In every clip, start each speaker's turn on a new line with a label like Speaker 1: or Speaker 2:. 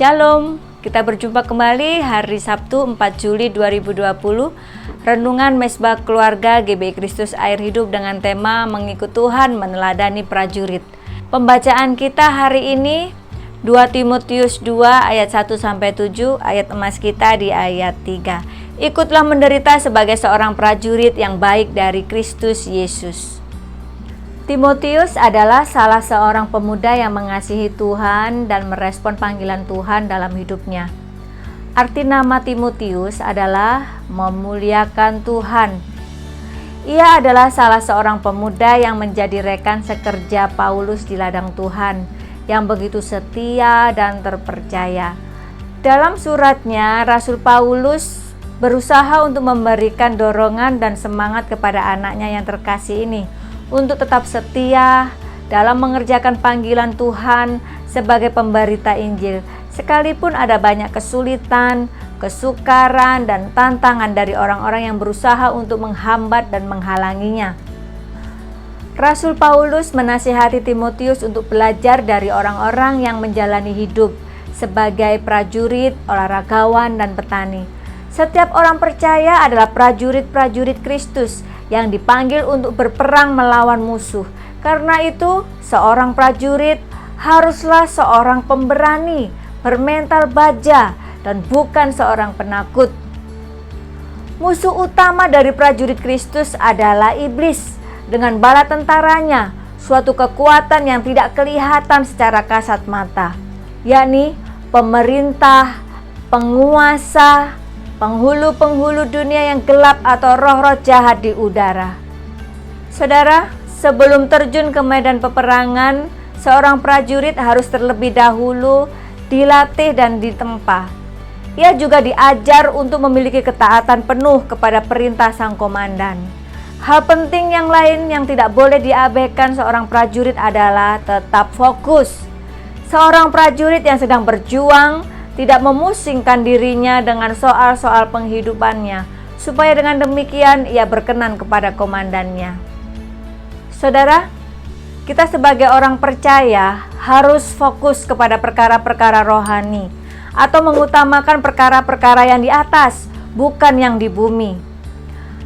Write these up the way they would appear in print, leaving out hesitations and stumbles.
Speaker 1: Shalom, kita berjumpa kembali hari Sabtu 4 Juli 2020. Renungan Mesbah Keluarga GBI Kristus Air Hidup dengan tema Mengikut Tuhan Meneladani Prajurit. Pembacaan kita hari ini 2 Timotius 2 ayat 1-7, ayat emas kita di ayat 3. Ikutlah menderita sebagai seorang prajurit yang baik dari Kristus Yesus. Timotius adalah salah seorang pemuda yang mengasihi Tuhan dan merespon panggilan Tuhan dalam hidupnya. Arti nama Timotius adalah memuliakan Tuhan. Ia adalah salah seorang pemuda yang menjadi rekan sekerja Paulus di ladang Tuhan, yang begitu setia dan terpercaya. Dalam suratnya, Rasul Paulus berusaha untuk memberikan dorongan dan semangat kepada anaknya yang terkasih ini untuk tetap setia dalam mengerjakan panggilan Tuhan sebagai pemberita Injil, sekalipun ada banyak kesulitan, kesukaran, dan tantangan dari orang-orang yang berusaha untuk menghambat dan menghalanginya. Rasul Paulus menasihati Timotius untuk belajar dari orang-orang yang menjalani hidup sebagai prajurit, olahragawan, dan petani. Setiap orang percaya adalah prajurit-prajurit Kristus yang dipanggil untuk berperang melawan musuh. Karena itu, seorang prajurit haruslah seorang pemberani, bermental baja, dan bukan seorang penakut. Musuh utama dari prajurit Kristus adalah iblis dengan bala tentaranya, suatu kekuatan yang tidak kelihatan secara kasat mata, yakni pemerintah, penguasa, penghulu-penghulu dunia yang gelap atau roh-roh jahat di udara. Saudara, sebelum terjun ke medan peperangan, seorang prajurit harus terlebih dahulu dilatih dan ditempa. Ia juga diajar untuk memiliki ketaatan penuh kepada perintah sang komandan. Hal penting yang lain yang tidak boleh diabaikan seorang prajurit adalah tetap fokus. Seorang prajurit yang sedang berjuang tidak memusingkan dirinya dengan soal-soal penghidupannya, supaya dengan demikian ia berkenan kepada komandannya. Saudara, kita sebagai orang percaya harus fokus kepada perkara-perkara rohani, atau mengutamakan perkara-perkara yang di atas, bukan yang di bumi.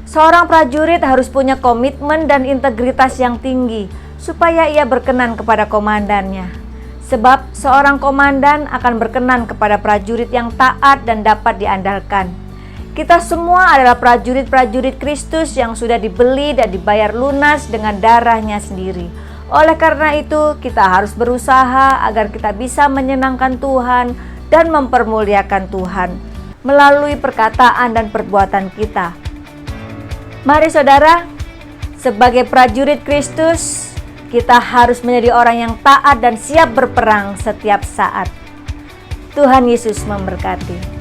Speaker 1: Seorang prajurit harus punya komitmen dan integritas yang tinggi, supaya ia berkenan kepada komandannya. Sebab seorang komandan akan berkenan kepada prajurit yang taat dan dapat diandalkan. Kita semua adalah prajurit-prajurit Kristus yang sudah dibeli dan dibayar lunas dengan darahnya sendiri. Oleh karena itu, kita harus berusaha agar kita bisa menyenangkan Tuhan dan mempermuliakan Tuhan melalui perkataan dan perbuatan kita. Mari saudara, sebagai prajurit Kristus, kita harus menjadi orang yang taat dan siap berperang setiap saat. Tuhan Yesus memberkati.